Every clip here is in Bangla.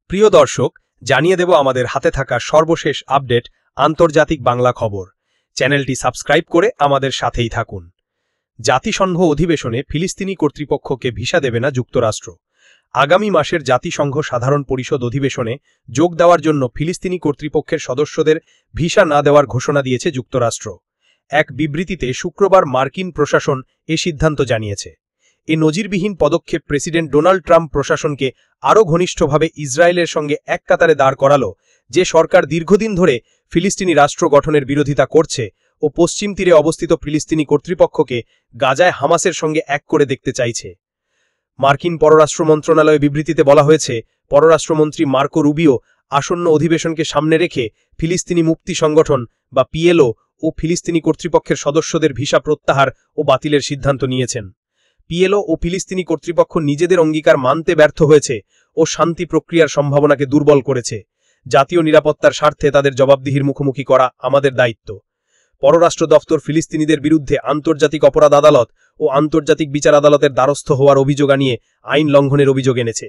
প্রিয় দর্শক, জানিয়ে দেব আমাদের হাতে থাকা সর্বশেষ আপডেট আন্তর্জাতিক বাংলা খবর। চ্যানেলটি সাবস্ক্রাইব করে আমাদের সাথেই থাকুন। জাতিসংঘ অধিবেশনে ফিলিস্তিনি কর্তৃপক্ষকে ভিসা দেবে না যুক্তরাষ্ট্র। আগামী মাসের জাতিসংঘ সাধারণ পরিষদ অধিবেশনে যোগ দেওয়ার জন্য ফিলিস্তিনি কর্তৃপক্ষের সদস্যদের ভিসা না দেওয়ার ঘোষণা দিয়েছে যুক্তরাষ্ট্র। এক বিবৃতিতে শুক্রবার মার্কিন প্রশাসন এ সিদ্ধান্ত জানিয়েছে। এ নজিরবিহীন পদক্ষেপ প্রেসিডেন্ট ডোনাল্ড ট্রাম্প প্রশাসনকে আরও ঘনিষ্ঠভাবে ইসরায়েলের সঙ্গে এক কাতারে দাঁড় করালো, যে সরকার দীর্ঘদিন ধরে ফিলিস্তিনি রাষ্ট্র গঠনের বিরোধিতা করছে ও পশ্চিম তীরে অবস্থিত ফিলিস্তিনি কর্তৃপক্ষকে গাজায় হামাসের সঙ্গে এক করে দেখতে চাইছে। মার্কিন পররাষ্ট্র মন্ত্রণালয় বিবৃতিতে বলা হয়েছে, পররাষ্ট্রমন্ত্রী মার্কো রুবিও আসন্ন অধিবেশনকে সামনে রেখে ফিলিস্তিনি মুক্তি সংগঠন বা পিএলও ও ফিলিস্তিনি কর্তৃপক্ষের সদস্যদের ভিসা প্রত্যাহার ও বাতিলের সিদ্ধান্ত নিয়েছেন। পিএলও ও ফিলিস্তিনি কর্তৃপক্ষ নিজেদের অঙ্গীকার মানতে ব্যর্থ হয়েছে ও শান্তি প্রক্রিয়ার সম্ভাবনাকে দুর্বল করেছে। জাতীয় নিরাপত্তার স্বার্থে তাদের জবাবদিহির মুখোমুখি করা আমাদের দায়িত্ব। পররাষ্ট্র দফতর ফিলিস্তিনিদের বিরুদ্ধে আন্তর্জাতিক অপরাধ আদালত ও আন্তর্জাতিক বিচার আদালতের দ্বারস্থ হওয়ার অভিযোগ আনিয়ে আইন লঙ্ঘনের অভিযোগ এনেছে।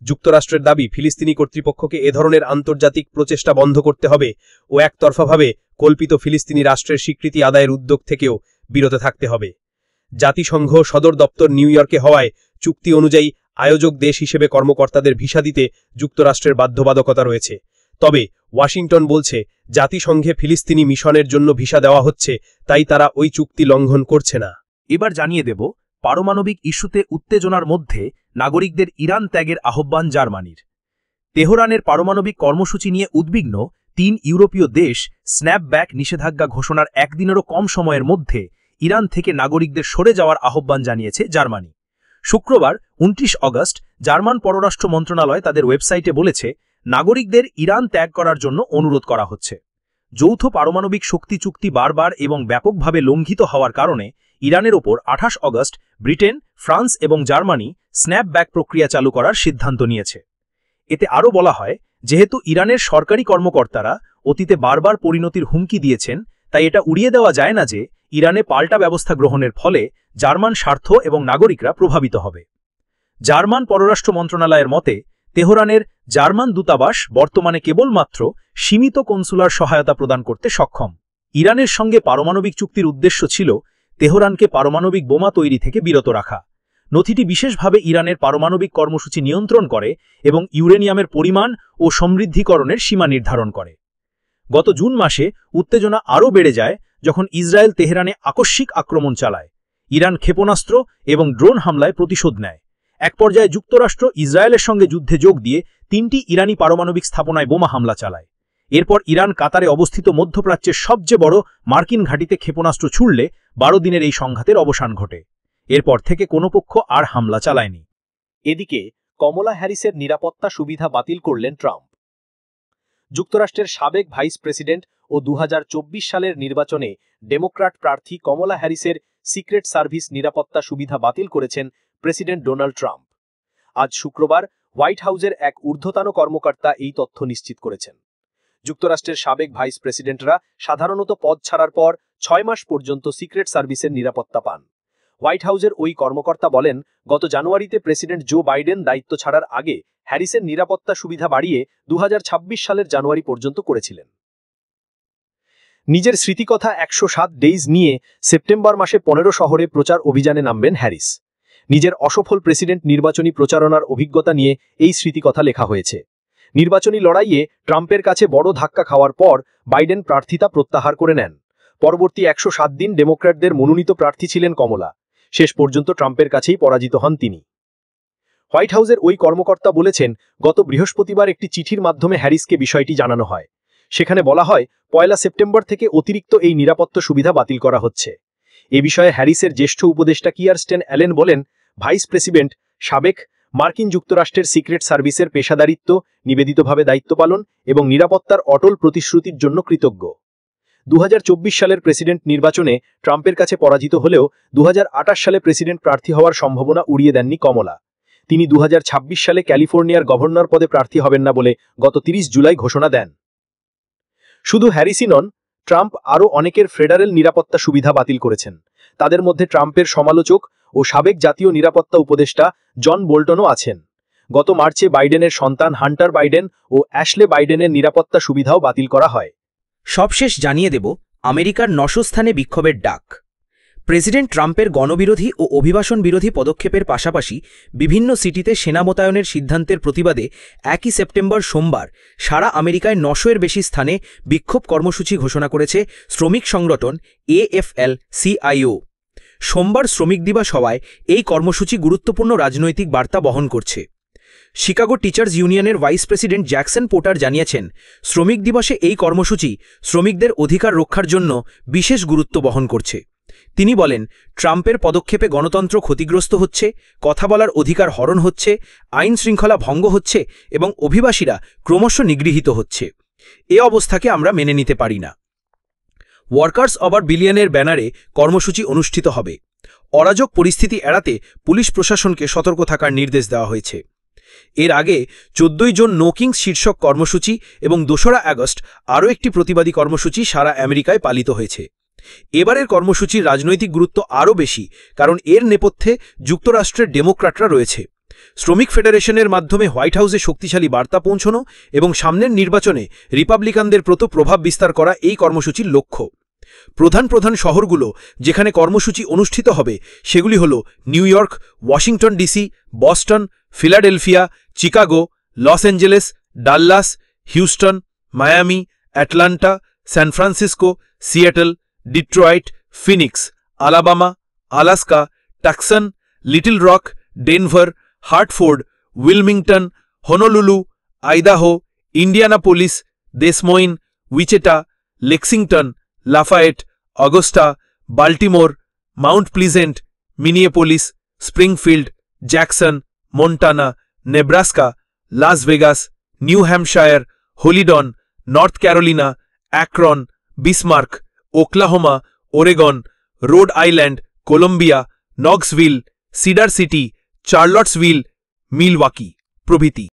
যুক্তরাষ্ট্রের দাবি, ফিলিস্তিনি কর্তৃপক্ষকে এ ধরনের আন্তর্জাতিক প্রচেষ্টা বন্ধ করতে হবে ও একতরফাভাবে কল্পিত ফিলিস্তিনি রাষ্ট্রের স্বীকৃতি আদায়ের উদ্যোগ থেকেও বিরত থাকতে হবে। জাতিসংঘ সদর দপ্তর নিউ ইয়র্কে হওয়ায় চুক্তি অনুযায়ী আয়োজক দেশ হিসেবে কর্মকর্তাদের ভিসা দিতে যুক্তরাষ্ট্রের বাধ্যবাধকতা রয়েছে। তবে ওয়াশিংটন বলছে, জাতিসংঘে ফিলিস্তিনি মিশনের জন্য ভিসা দেওয়া হচ্ছে, তাই তারা ওই চুক্তি লঙ্ঘন করছে না। এবার জানিয়ে দেব, পারমাণবিক ইস্যুতে উত্তেজনার মধ্যে নাগরিকদের ইরান ত্যাগের আহ্বান জার্মানির। তেহরানের পারমাণবিক কর্মসূচি নিয়ে উদ্বিগ্ন 3 ইউরোপীয় দেশ স্ন্যাপব্যাক নিষেধাজ্ঞা ঘোষণার একদিনেরও কম সময়ের মধ্যে ইরান থেকে নাগরিকদের সরে যাওয়ার আহ্বান জানিয়েছে জার্মানি। শুক্রবার 29 অগস্ট জার্মান পররাষ্ট্র মন্ত্রণালয় তাদের ওয়েবসাইটে বলেছে, নাগরিকদের ইরান ত্যাগ করার জন্য অনুরোধ করা হচ্ছে। যৌথ পারমাণবিক শক্তি চুক্তি বারবার এবং ব্যাপকভাবে লঙ্ঘিত হওয়ার কারণে ইরানের ওপর 28 অগস্ট ব্রিটেন, ফ্রান্স এবং জার্মানি স্ন্যাপব্যাক প্রক্রিয়া চালু করার সিদ্ধান্ত নিয়েছে। এতে আরও বলা হয়, যেহেতু ইরানের সরকারি কর্মকর্তারা অতীতে বারবার পরিণতির হুমকি দিয়েছেন, তাই এটা উড়িয়ে দেওয়া যায় না যে ইরানে পাল্টা ব্যবস্থা গ্রহণের ফলে জার্মান স্বার্থ এবং নাগরিকরা প্রভাবিত হবে। জার্মান পররাষ্ট্র মন্ত্রণালয়ের মতে, তেহরানের জার্মান দূতাবাস বর্তমানে কেবলমাত্র সীমিত কনসুলার সহায়তা প্রদান করতে সক্ষম। ইরানের সঙ্গে পারমাণবিক চুক্তির উদ্দেশ্য ছিল তেহরানকে পারমাণবিক বোমা তৈরি থেকে বিরত রাখা। নথিটি বিশেষভাবে ইরানের পারমাণবিক কর্মসূচি নিয়ন্ত্রণ করে এবং ইউরেনিয়ামের পরিমাণ ও সমৃদ্ধিকরণের সীমা নির্ধারণ করে। গত জুন মাসে উত্তেজনা আরও বেড়ে যায় যখন ইসরায়েল তেহরানে আকস্মিক আক্রমণ চালায়। ইরান ক্ষেপণাস্ত্র এবং ড্রোন হামলায় প্রতিশোধ নেয়। এক পর্যায়ে যুক্তরাষ্ট্র ইসরায়েলের সঙ্গে যুদ্ধে যোগ দিয়ে 3টি ইরানি পারমাণবিক স্থাপনায় বোমা হামলা চালায়। এরপর ইরান কাতারে অবস্থিত মধ্যপ্রাচ্যের সবচেয়ে বড় মার্কিন ঘাঁটিতে ক্ষেপণাস্ত্র ছুড়লে 12 দিনের এই সংঘাতের অবসান ঘটে। এরপর থেকে কোনো পক্ষ আর হামলা চালায়নি। এদিকে কমলা হ্যারিসের নিরাপত্তা সুবিধা বাতিল করলেন ট্রাম্প। যুক্তরাষ্ট্রের সাবেক ভাইস প্রেসিডেন্ট ও 2024 সালের নির্বাচনে ডেমোক্র্যাট প্রার্থী কমলা হ্যারিসের সিক্রেট সার্ভিস নিরাপত্তা সুবিধা বাতিল করেছেন প্রেসিডেন্ট ডোনাল্ড ট্রাম্প। আজ শুক্রবার হোয়াইট হাউসের এক ঊর্ধ্বতন কর্মকর্তা এই তথ্য নিশ্চিত করেছেন। যুক্তরাষ্ট্রের সাবেক ভাইস প্রেসিডেন্টরা সাধারণত পদ ছাড়ার পর 6 মাস পর্যন্ত সিক্রেট সার্ভিসের নিরাপত্তা পান। হোয়াইট হাউসের ওই কর্মকর্তা বলেন, গত জানুয়ারিতে প্রেসিডেন্ট জো বাইডেন দায়িত্ব ছাড়ার আগে হ্যারিসের নিরাপত্তা সুবিধা বাড়িয়ে 2026 সালের জানুয়ারি পর্যন্ত করেছিলেন। নিজের স্মৃতিকথা 107 ডেইজ নিয়ে সেপ্টেম্বর মাসে 15 শহরে প্রচার অভিযানে নামবেন হ্যারিস। নিজের অসফল প্রেসিডেন্ট নির্বাচনী প্রচারণার অভিজ্ঞতা নিয়ে এই স্মৃতিকথা লেখা হয়েছে। নির্বাচনী লড়াইয়ে ট্রাম্পের কাছে বড় ধাক্কা খাওয়ার পর বাইডেন প্রার্থিতা প্রত্যাহার করে নেন। পরবর্তী 107 দিন ডেমোক্র্যাটদের মনোনীত প্রার্থী ছিলেন কমলা। শেষ পর্যন্ত ট্রাম্পের কাছেই পরাজিত হন তিনি। হোয়াইট হাউসের ওই কর্মকর্তা বলেছেন, গত বৃহস্পতিবার একটি চিঠির মাধ্যমে হ্যারিসকে বিষয়টি জানানো হয়। সেখানে বলা হয়, 1 সেপ্টেম্বর থেকে অতিরিক্ত এই নিরাপত্তা সুবিধা বাতিল করা হচ্ছে। এ বিষয়ে হ্যারিসের জ্যেষ্ঠ উপদেষ্টা কিয়ারস্টেন অ্যালেন বলেন, ভাইস প্রেসিডেন্ট সাবেক মার্কিন যুক্তরাষ্ট্রের সিক্রেট সার্ভিসের পেশাদারিত্ব, নিবেদিতভাবে দায়িত্ব পালন এবং নিরাপত্তার অটল প্রতিশ্রুতির জন্য কৃতজ্ঞ। 2024 সালের প্রেসিডেন্ট নির্বাচনে ট্রাম্পের কাছে পরাজিত হলেও 2028 সালে প্রেসিডেন্ট প্রার্থী হওয়ার সম্ভাবনা উড়িয়ে দেননি কমলা। তিনি 2026 সালে ক্যালিফোর্নিয়ার গভর্নর পদে প্রার্থী হবেন না বলে গত 30 জুলাই ঘোষণা দেন। শুধু হ্যারিসই নন, ট্রাম্প আরও অনেকের ফেডারেল নিরাপত্তা সুবিধা বাতিল করেছেন। তাদের মধ্যে ট্রাম্পের সমালোচক ও সাবেক জাতীয় নিরাপত্তা উপদেষ্টা জন বোল্টনও আছেন। গত মার্চে বাইডেনের সন্তান হান্টার বাইডেন ও অ্যাশলে বাইডেনের নিরাপত্তা সুবিধাও বাতিল করা হয়। সবশেষ জানিয়ে দেব আমেরিকার 900 স্থানে বিক্ষোভের ডাক। প্রেসিডেন্ট ট্রাম্পের গণবিরোধী ও অভিবাসন বিরোধী পদক্ষেপের পাশাপাশি বিভিন্ন সিটিতে সেনা মোতায়েনের সিদ্ধান্তের প্রতিবাদে 1 সেপ্টেম্বর সোমবার সারা আমেরিকায় 900-এর বেশি স্থানে বিক্ষোভ কর্মসূচি ঘোষণা করেছে শ্রমিক সংগঠন AFL-CIO। সোমবার শ্রমিক দিবস হওয়ায় এই কর্মসূচি গুরুত্বপূর্ণ রাজনৈতিক বার্তা বহন করছে। শিকাগো টিচার্স ইউনিয়নের ভাইস প্রেসিডেন্ট জ্যাকসন পোর্টার জানিয়েছেন, শ্রমিক দিবসে এই কর্মসূচি শ্রমিকদের অধিকার রক্ষার জন্য বিশেষ গুরুত্ব বহন করছে। তিনি বলেন, ট্রাম্পের পদক্ষেপে গণতন্ত্র ক্ষতিগ্রস্ত হচ্ছে, কথা বলার অধিকার হরণ হচ্ছে, আইন শৃঙ্খলা ভঙ্গ হচ্ছে এবং অভিবাসীরা ক্রমশ নিগৃহীত হচ্ছে। এ অবস্থাকে আমরা মেনে নিতে পারি না। ওয়ার্কার্স ওভার বিলিয়নের ব্যানারে কর্মসূচি অনুষ্ঠিত হবে। অরাজক পরিস্থিতি এড়াতে পুলিশ প্রশাসনকে সতর্ক থাকার নির্দেশ দেওয়া হয়েছে। এর আগে 14 জন নো কিংস শীর্ষক কর্মসূচি এবং 2রা আগস্ট আরও একটি প্রতিবাদী কর্মসূচি সারা আমেরিকায় পালিত হয়েছে। এবারের কর্মসূচির রাজনৈতিক গুরুত্ব আরও বেশি, কারণ এর নেপথ্যে যুক্তরাষ্ট্রের ডেমোক্র্যাটরা রয়েছে। শ্রমিক ফেডারেশনের মাধ্যমে হোয়াইট হাউসে শক্তিশালী বার্তা পৌঁছানো এবং সামনের নির্বাচনে রিপাবলিকানদের প্রতি প্রভাব বিস্তার করা এই কর্মসূচির লক্ষ্য। প্রধান প্রধান শহরগুলো যেখানে কর্মসূচি অনুষ্ঠিত হবে সেগুলি হল New York, Washington DC, Boston, Philadelphia, Chicago, Los Angeles, Dallas, Houston, Miami, Atlanta, San Francisco, Seattle, Detroit, Phoenix, Alabama, Alaska, Tucson, Little Rock, Denver, Hartford, Wilmington, Honolulu, Idaho, Indianapolis, Des Moines, Wichita, Lexington, Lafayette, Augusta, Baltimore, Mount Pleasant, Minneapolis, Springfield, Jackson, Montana, Nebraska, Las Vegas, New Hampshire, হোলিডন, North Carolina, Akron, Bismarck, Oklahoma, Oregon, Rhode Island, Columbia, Knoxville, Cedar City, Charlottesville, Milwaukee প্রভৃতি।